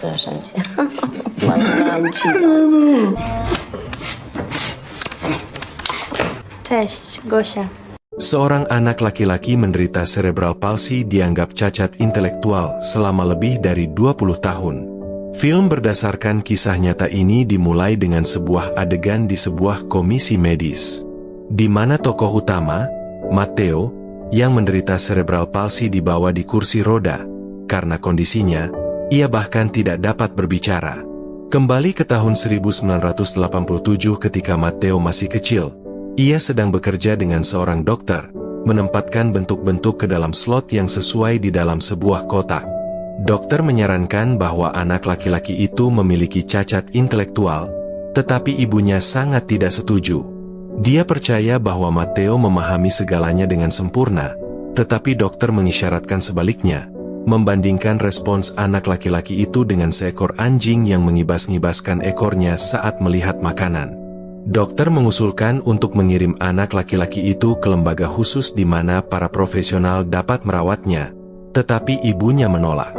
przepraszam cię. Mam ci. Cześć, Gosia. Seorang anak laki-laki menderita cerebral palsy dianggap cacat intelektual selama lebih dari 20 tahun. Film berdasarkan kisah nyata ini dimulai dengan sebuah adegan di sebuah komisi medis, di mana tokoh utama, Matteo, yang menderita cerebral palsy dibawa di kursi roda. Karena kondisinya, ia bahkan tidak dapat berbicara. Kembali ke tahun 1987 ketika Matteo masih kecil, ia sedang bekerja dengan seorang dokter, menempatkan bentuk-bentuk ke dalam slot yang sesuai di dalam sebuah kotak. Dokter menyarankan bahwa anak laki-laki itu memiliki cacat intelektual, tetapi ibunya sangat tidak setuju. Dia percaya bahwa Matteo memahami segalanya dengan sempurna, tetapi dokter mengisyaratkan sebaliknya, membandingkan respons anak laki-laki itu dengan seekor anjing yang mengibas-ngibaskan ekornya saat melihat makanan. Dokter mengusulkan untuk mengirim anak laki-laki itu ke lembaga khusus di mana para profesional dapat merawatnya, tetapi ibunya menolak.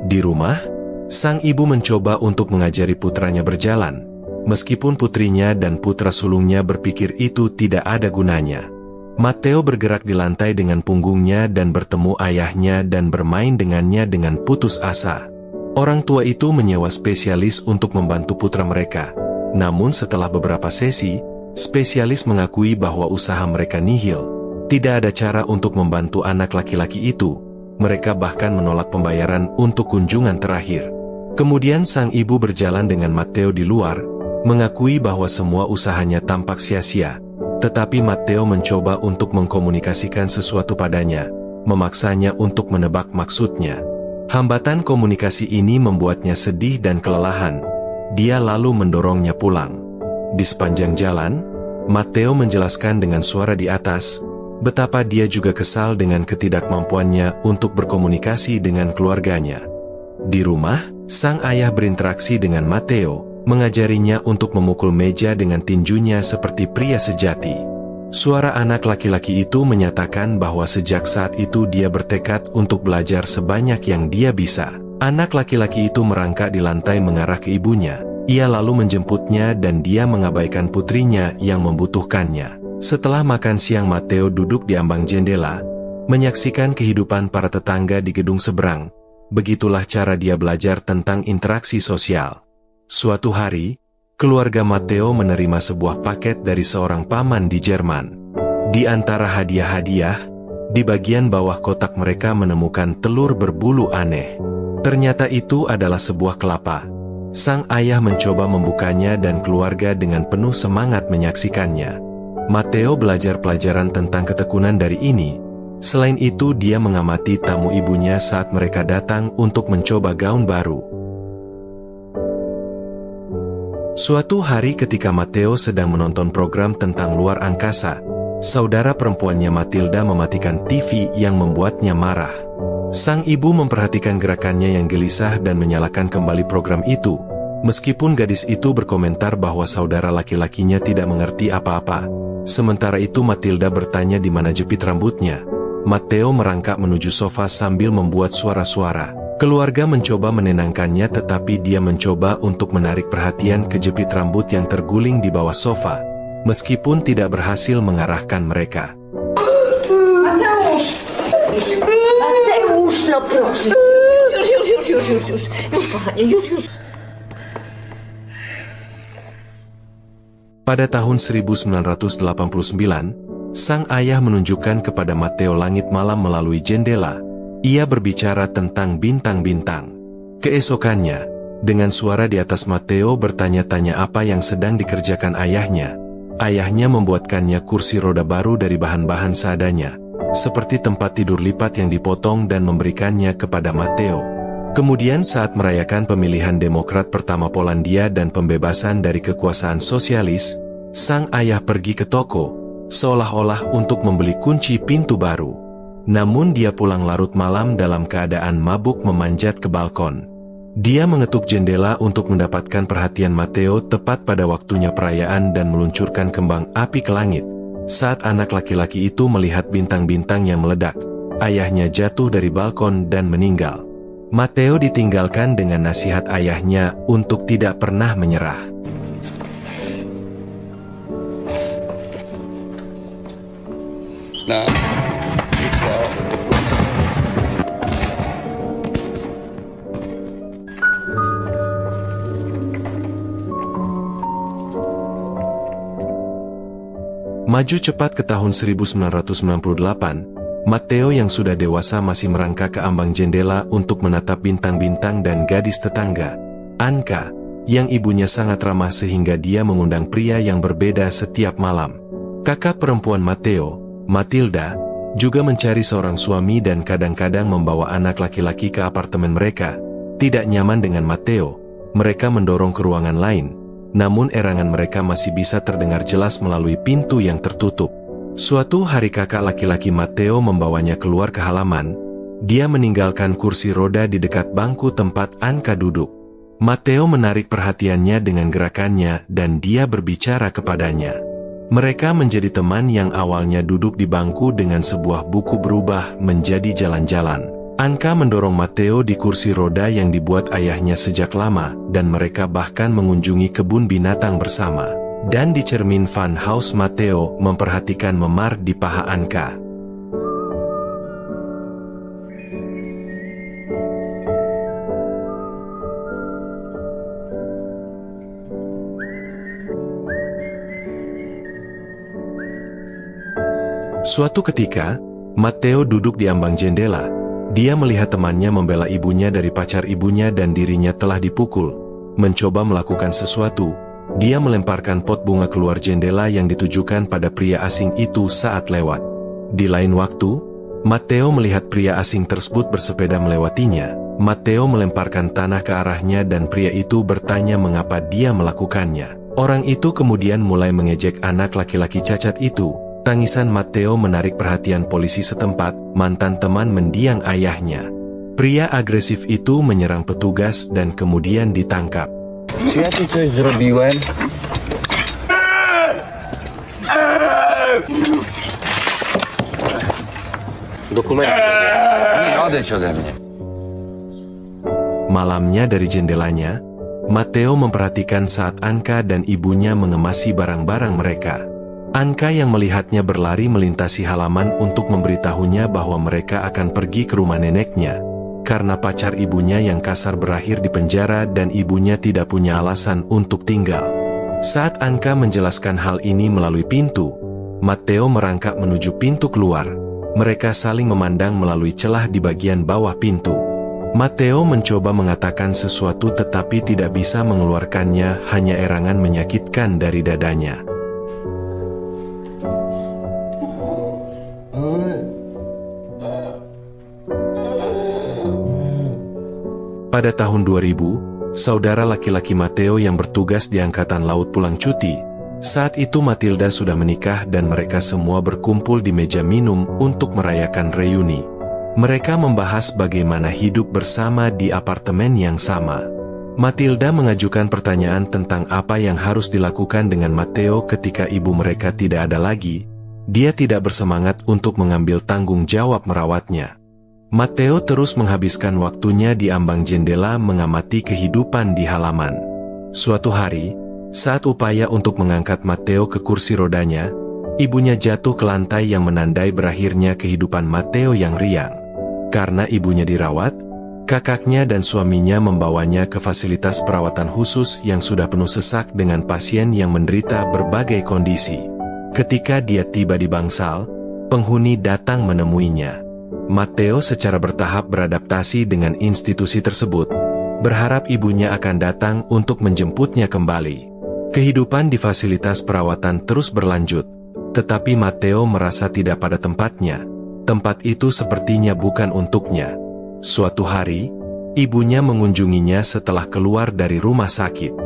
Di rumah, sang ibu mencoba untuk mengajari putranya berjalan, meskipun putrinya dan putra sulungnya berpikir itu tidak ada gunanya. Matteo bergerak di lantai dengan punggungnya dan bertemu ayahnya dan bermain dengannya dengan putus asa. Orang tua itu menyewa spesialis untuk membantu putra mereka. Namun setelah beberapa sesi, spesialis mengakui bahwa usaha mereka nihil. Tidak ada cara untuk membantu anak laki-laki itu. Mereka bahkan menolak pembayaran untuk kunjungan terakhir. Kemudian sang ibu berjalan dengan Matteo di luar, mengakui bahwa semua usahanya tampak sia-sia. Tetapi Matteo mencoba untuk mengkomunikasikan sesuatu padanya, memaksanya untuk menebak maksudnya. Hambatan komunikasi ini membuatnya sedih dan kelelahan. Dia lalu mendorongnya pulang. Di sepanjang jalan, Matteo menjelaskan dengan suara di atas, betapa dia juga kesal dengan ketidakmampuannya untuk berkomunikasi dengan keluarganya. Di rumah, sang ayah berinteraksi dengan Matteo, mengajarinya untuk memukul meja dengan tinjunya seperti pria sejati. Suara anak laki-laki itu menyatakan bahwa sejak saat itu dia bertekad untuk belajar sebanyak yang dia bisa. Anak laki-laki itu merangkak di lantai mengarah ke ibunya. Ia lalu menjemputnya dan dia mengabaikan putrinya yang membutuhkannya. Setelah makan siang, Matteo duduk di ambang jendela, menyaksikan kehidupan para tetangga di gedung seberang. Begitulah cara dia belajar tentang interaksi sosial. Suatu hari, keluarga Matteo menerima sebuah paket dari seorang paman di Jerman. Di antara hadiah-hadiah, di bagian bawah kotak mereka menemukan telur berbulu aneh. Ternyata itu adalah sebuah kelapa. Sang ayah mencoba membukanya dan keluarga dengan penuh semangat menyaksikannya. Matteo belajar pelajaran tentang ketekunan dari ini. Selain itu, dia mengamati tamu ibunya saat mereka datang untuk mencoba gaun baru. Suatu hari ketika Matteo sedang menonton program tentang luar angkasa, saudara perempuannya Matilda mematikan TV yang membuatnya marah. Sang ibu memperhatikan gerakannya yang gelisah dan menyalakan kembali program itu. Meskipun gadis itu berkomentar bahwa saudara laki-lakinya tidak mengerti apa-apa. Sementara itu Matilda bertanya di mana jepit rambutnya. Matteo merangkak menuju sofa sambil membuat suara-suara. Keluarga mencoba menenangkannya, tetapi dia mencoba untuk menarik perhatian ke jepit rambut yang terguling di bawah sofa, meskipun tidak berhasil mengarahkan mereka. Mateusz, no proszę. Już, kochanie, już. Pada tahun 1989, sang ayah menunjukkan kepada Matteo langit malam melalui jendela. Ia berbicara tentang bintang-bintang. Keesokannya, dengan suara di atas, Matteo bertanya-tanya apa yang sedang dikerjakan ayahnya. Ayahnya membuatkannya kursi roda baru dari bahan-bahan seadanya, seperti tempat tidur lipat yang dipotong, dan memberikannya kepada Matteo. Kemudian saat merayakan pemilihan Demokrat pertama Polandia dan pembebasan dari kekuasaan sosialis, sang ayah pergi ke toko, seolah-olah untuk membeli kunci pintu baru. Namun dia pulang larut malam dalam keadaan mabuk memanjat ke balkon. Dia mengetuk jendela untuk mendapatkan perhatian Matteo tepat pada waktunya perayaan dan meluncurkan kembang api ke langit. Saat anak laki-laki itu melihat bintang-bintang yang meledak, ayahnya jatuh dari balkon dan meninggal. Matteo ditinggalkan dengan nasihat ayahnya untuk tidak pernah menyerah. Nah, bisa. Maju cepat ke tahun 1998, Matteo yang sudah dewasa masih merangkak ke ambang jendela untuk menatap bintang-bintang dan gadis tetangga, Anka, yang ibunya sangat ramah sehingga dia mengundang pria yang berbeda setiap malam. Kakak perempuan Matteo, Matilda, juga mencari seorang suami dan kadang-kadang membawa anak laki-laki ke apartemen mereka. Tidak nyaman dengan Matteo, mereka mendorong ke ruangan lain, namun erangan mereka masih bisa terdengar jelas melalui pintu yang tertutup. Suatu hari kakak laki-laki Matteo membawanya keluar ke halaman. Dia meninggalkan kursi roda di dekat bangku tempat Anka duduk. Matteo menarik perhatiannya dengan gerakannya dan dia berbicara kepadanya. Mereka menjadi teman yang awalnya duduk di bangku dengan sebuah buku berubah menjadi jalan-jalan. Anka mendorong Matteo di kursi roda yang dibuat ayahnya sejak lama, dan mereka bahkan mengunjungi kebun binatang bersama. Dan di cermin Fun House, Matteo memperhatikan memar di paha Anka. Suatu ketika, Matteo duduk di ambang jendela. Dia melihat temannya membela ibunya dari pacar ibunya dan dirinya telah dipukul. Mencoba melakukan sesuatu, dia melemparkan pot bunga keluar jendela yang ditujukan pada pria asing itu saat lewat. Di lain waktu, Matteo melihat pria asing tersebut bersepeda melewatinya. Matteo melemparkan tanah ke arahnya dan pria itu bertanya mengapa dia melakukannya. Orang itu kemudian mulai mengejek anak laki-laki cacat itu. Tangisan Matteo menarik perhatian polisi setempat, mantan teman mendiang ayahnya. Pria agresif itu menyerang petugas dan kemudian ditangkap. Czy ja tu coś zrobiłem? Dokument. Nie, odejdź ode mnie. Malamnya dari jendelanya, Matteo memperhatikan saat Anka dan ibunya mengemasi barang-barang mereka. Anka yang melihatnya berlari melintasi halaman untuk memberitahunya bahwa mereka akan pergi ke rumah neneknya, karena pacar ibunya yang kasar berakhir di penjara dan ibunya tidak punya alasan untuk tinggal. Saat Anka menjelaskan hal ini melalui pintu, Matteo merangkak menuju pintu keluar. Mereka saling memandang melalui celah di bagian bawah pintu. Matteo mencoba mengatakan sesuatu tetapi tidak bisa mengeluarkannya, hanya erangan menyakitkan dari dadanya. Pada tahun 2000, saudara laki-laki Matteo yang bertugas di Angkatan Laut pulang cuti. Saat itu Matilda sudah menikah dan mereka semua berkumpul di meja minum untuk merayakan reuni. Mereka membahas bagaimana hidup bersama di apartemen yang sama. Matilda mengajukan pertanyaan tentang apa yang harus dilakukan dengan Matteo ketika ibu mereka tidak ada lagi. Dia tidak bersemangat untuk mengambil tanggung jawab merawatnya. Matteo terus menghabiskan waktunya di ambang jendela mengamati kehidupan di halaman. Suatu hari, saat upaya untuk mengangkat Matteo ke kursi rodanya, ibunya jatuh ke lantai yang menandai berakhirnya kehidupan Matteo yang riang. Karena ibunya dirawat, kakaknya dan suaminya membawanya ke fasilitas perawatan khusus yang sudah penuh sesak dengan pasien yang menderita berbagai kondisi. Ketika dia tiba di bangsal, penghuni datang menemuinya. Matteo secara bertahap beradaptasi dengan institusi tersebut, berharap ibunya akan datang untuk menjemputnya kembali. Kehidupan di fasilitas perawatan terus berlanjut, tetapi Matteo merasa tidak pada tempatnya. Tempat itu sepertinya bukan untuknya. Suatu hari, ibunya mengunjunginya setelah keluar dari rumah sakit.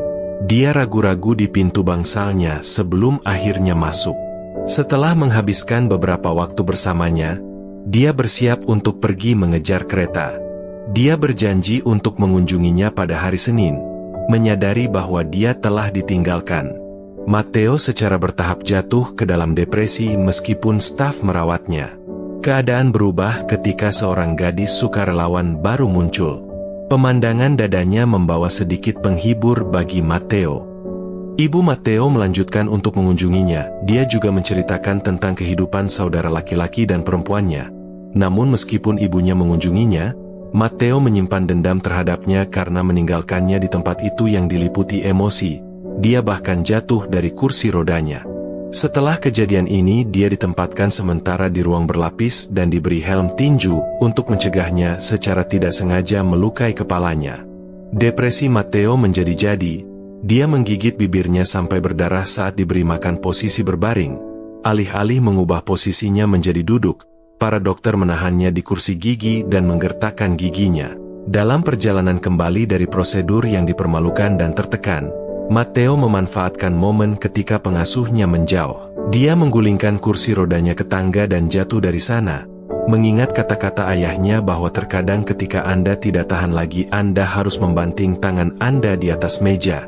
Dia ragu-ragu di pintu bangsalnya sebelum akhirnya masuk. Setelah menghabiskan beberapa waktu bersamanya, dia bersiap untuk pergi mengejar kereta. Dia berjanji untuk mengunjunginya pada hari Senin, menyadari bahwa dia telah ditinggalkan. Matteo secara bertahap jatuh ke dalam depresi meskipun staf merawatnya. Keadaan berubah ketika seorang gadis sukarelawan baru muncul. Pemandangan dadanya membawa sedikit penghibur bagi Matteo. Ibu Matteo melanjutkan untuk mengunjunginya. Dia juga menceritakan tentang kehidupan saudara laki-laki dan perempuannya. Namun meskipun ibunya mengunjunginya, Matteo menyimpan dendam terhadapnya karena meninggalkannya di tempat itu yang diliputi emosi. Dia bahkan jatuh dari kursi rodanya. Setelah kejadian ini, dia ditempatkan sementara di ruang berlapis dan diberi helm tinju untuk mencegahnya secara tidak sengaja melukai kepalanya. Depresi Matteo menjadi-jadi. Dia menggigit bibirnya sampai berdarah saat diberi makan posisi berbaring. Alih-alih mengubah posisinya menjadi duduk, para dokter menahannya di kursi gigi dan menggertakkan giginya. Dalam perjalanan kembali dari prosedur yang dipermalukan dan tertekan, Matteo memanfaatkan momen ketika pengasuhnya menjauh. Dia menggulingkan kursi rodanya ke tangga dan jatuh dari sana, mengingat kata-kata ayahnya bahwa terkadang ketika Anda tidak tahan lagi, Anda harus membanting tangan Anda di atas meja.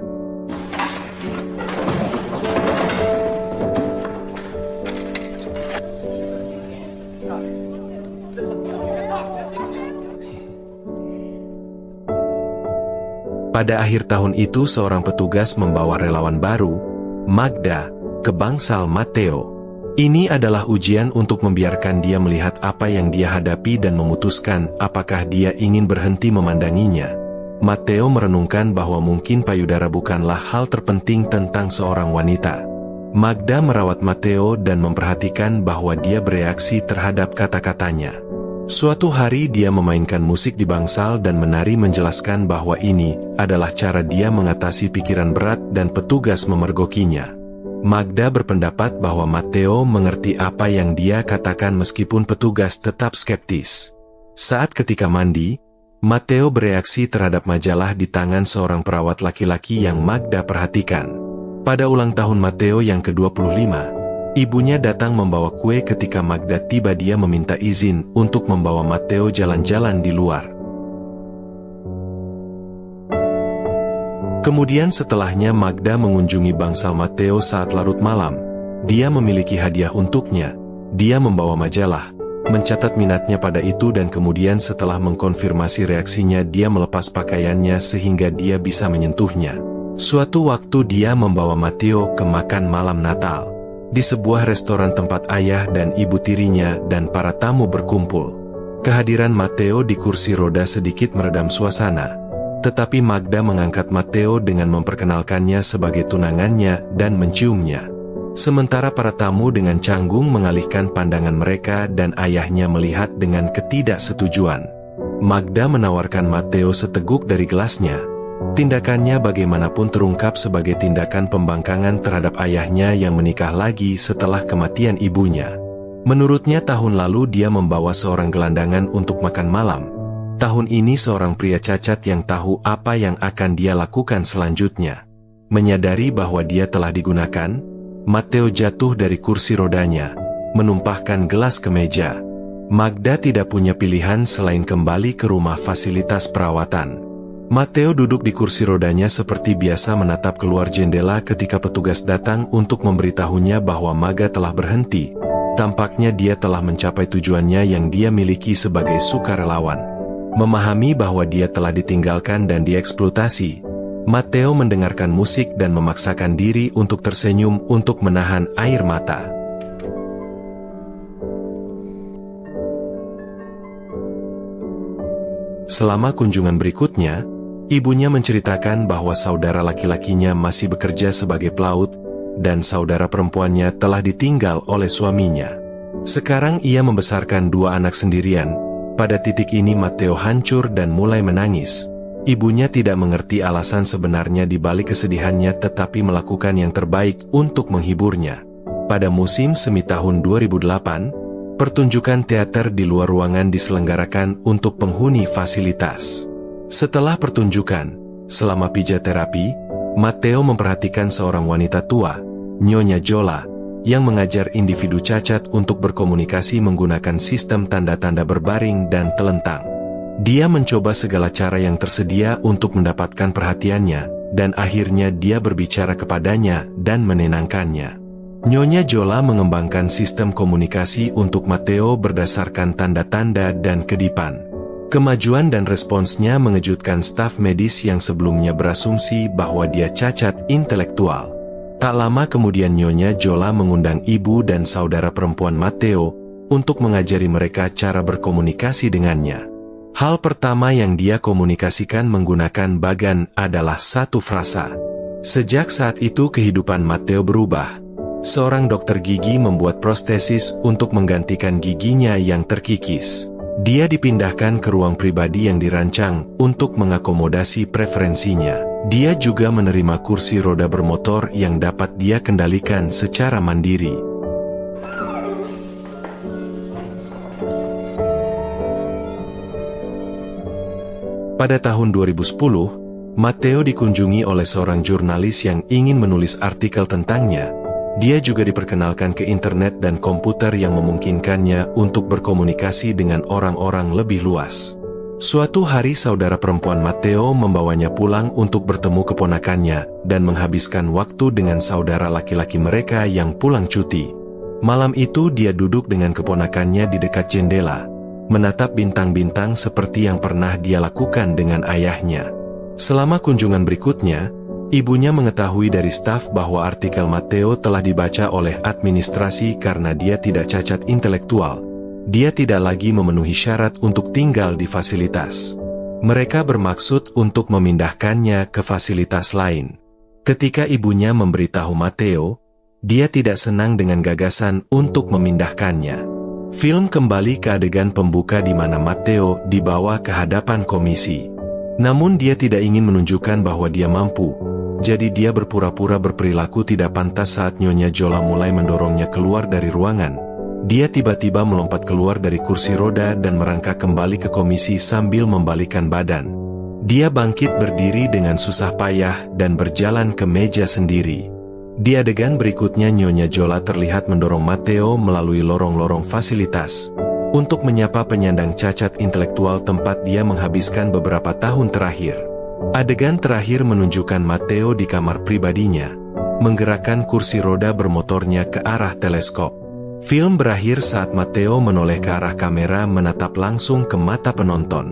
Pada akhir tahun itu seorang petugas membawa relawan baru, Magda, ke bangsal Matteo. Ini adalah ujian untuk membiarkan dia melihat apa yang dia hadapi dan memutuskan apakah dia ingin berhenti memandanginya. Matteo merenungkan bahwa mungkin payudara bukanlah hal terpenting tentang seorang wanita. Magda merawat Matteo dan memperhatikan bahwa dia bereaksi terhadap kata-katanya. Suatu hari dia memainkan musik di bangsal dan menari menjelaskan bahwa ini adalah cara dia mengatasi pikiran berat dan petugas memergokinya. Magda berpendapat bahwa Matteo mengerti apa yang dia katakan meskipun petugas tetap skeptis. Saat ketika mandi, Matteo bereaksi terhadap majalah di tangan seorang perawat laki-laki yang Magda perhatikan. Pada ulang tahun Matteo yang ke-25, ibunya datang membawa kue. Ketika Magda tiba, dia meminta izin untuk membawa Matteo jalan-jalan di luar. Kemudian setelahnya Magda mengunjungi bangsal Matteo saat larut malam. Dia memiliki hadiah untuknya. Dia membawa majalah, mencatat minatnya pada itu dan kemudian setelah mengkonfirmasi reaksinya dia melepas pakaiannya sehingga dia bisa menyentuhnya. Suatu waktu dia membawa Matteo ke makan malam Natal di sebuah restoran tempat ayah dan ibu tirinya dan para tamu berkumpul. Kehadiran Matteo di kursi roda sedikit meredam suasana, tetapi Magda mengangkat Matteo dengan memperkenalkannya sebagai tunangannya dan menciumnya. Sementara para tamu dengan canggung mengalihkan pandangan mereka dan ayahnya melihat dengan ketidaksetujuan. Magda menawarkan Matteo seteguk dari gelasnya. Tindakannya bagaimanapun terungkap sebagai tindakan pembangkangan terhadap ayahnya yang menikah lagi setelah kematian ibunya. Menurutnya tahun lalu dia membawa seorang gelandangan untuk makan malam. Tahun ini seorang pria cacat yang tahu apa yang akan dia lakukan selanjutnya. Menyadari bahwa dia telah digunakan, Matteo jatuh dari kursi rodanya, menumpahkan gelas ke meja. Magda tidak punya pilihan selain kembali ke rumah fasilitas perawatan. Matteo duduk di kursi rodanya seperti biasa menatap keluar jendela ketika petugas datang untuk memberitahunya bahwa Magda telah berhenti. Tampaknya dia telah mencapai tujuannya yang dia miliki sebagai sukarelawan. Memahami bahwa dia telah ditinggalkan dan dieksploitasi, Matteo mendengarkan musik dan memaksakan diri untuk tersenyum untuk menahan air mata. Selama kunjungan berikutnya, ibunya menceritakan bahwa saudara laki-lakinya masih bekerja sebagai pelaut, dan saudara perempuannya telah ditinggal oleh suaminya. Sekarang ia membesarkan 2 anak sendirian. Pada titik ini Matteo hancur dan mulai menangis. Ibunya tidak mengerti alasan sebenarnya di balik kesedihannya tetapi melakukan yang terbaik untuk menghiburnya. Pada musim semi tahun 2008, pertunjukan teater di luar ruangan diselenggarakan untuk penghuni fasilitas. Setelah pertunjukan, selama pijat terapi, Matteo memperhatikan seorang wanita tua, Nyonya Jola, yang mengajar individu cacat untuk berkomunikasi menggunakan sistem tanda-tanda berbaring dan telentang. Dia mencoba segala cara yang tersedia untuk mendapatkan perhatiannya, dan akhirnya dia berbicara kepadanya dan menenangkannya. Nyonya Jola mengembangkan sistem komunikasi untuk Matteo berdasarkan tanda-tanda dan kedipan. Kemajuan dan responsnya mengejutkan staf medis yang sebelumnya berasumsi bahwa dia cacat intelektual. Tak lama kemudian Nyonya Jola mengundang ibu dan saudara perempuan Matteo untuk mengajari mereka cara berkomunikasi dengannya. Hal pertama yang dia komunikasikan menggunakan bagan adalah satu frasa. Sejak saat itu kehidupan Matteo berubah. Seorang dokter gigi membuat prostesis untuk menggantikan giginya yang terkikis. Dia dipindahkan ke ruang pribadi yang dirancang untuk mengakomodasi preferensinya. Dia juga menerima kursi roda bermotor yang dapat dia kendalikan secara mandiri. Pada tahun 2010, Matteo dikunjungi oleh seorang jurnalis yang ingin menulis artikel tentangnya. Dia juga diperkenalkan ke internet dan komputer yang memungkinkannya untuk berkomunikasi dengan orang-orang lebih luas. Suatu hari saudara perempuan Matteo membawanya pulang untuk bertemu keponakannya dan menghabiskan waktu dengan saudara laki-laki mereka yang pulang cuti. Malam itu dia duduk dengan keponakannya di dekat jendela, menatap bintang-bintang seperti yang pernah dia lakukan dengan ayahnya. Selama kunjungan berikutnya, ibunya mengetahui dari staf bahwa artikel Matteo telah dibaca oleh administrasi karena dia tidak cacat intelektual. Dia tidak lagi memenuhi syarat untuk tinggal di fasilitas. Mereka bermaksud untuk memindahkannya ke fasilitas lain. Ketika ibunya memberitahu Matteo, dia tidak senang dengan gagasan untuk memindahkannya. Film kembali ke adegan pembuka di mana Matteo dibawa ke hadapan komisi. Namun dia tidak ingin menunjukkan bahwa dia mampu. Jadi dia berpura-pura berperilaku tidak pantas saat Nyonya Jola mulai mendorongnya keluar dari ruangan. Dia tiba-tiba melompat keluar dari kursi roda dan merangkak kembali ke komisi sambil membalikkan badan. Dia bangkit berdiri dengan susah payah dan berjalan ke meja sendiri. Di adegan berikutnya Nyonya Jola terlihat mendorong Matteo melalui lorong-lorong fasilitas untuk menyapa penyandang cacat intelektual tempat dia menghabiskan beberapa tahun terakhir. Adegan terakhir menunjukkan Matteo di kamar pribadinya, menggerakkan kursi roda bermotornya ke arah teleskop. Film berakhir saat Matteo menoleh ke arah kamera menatap langsung ke mata penonton.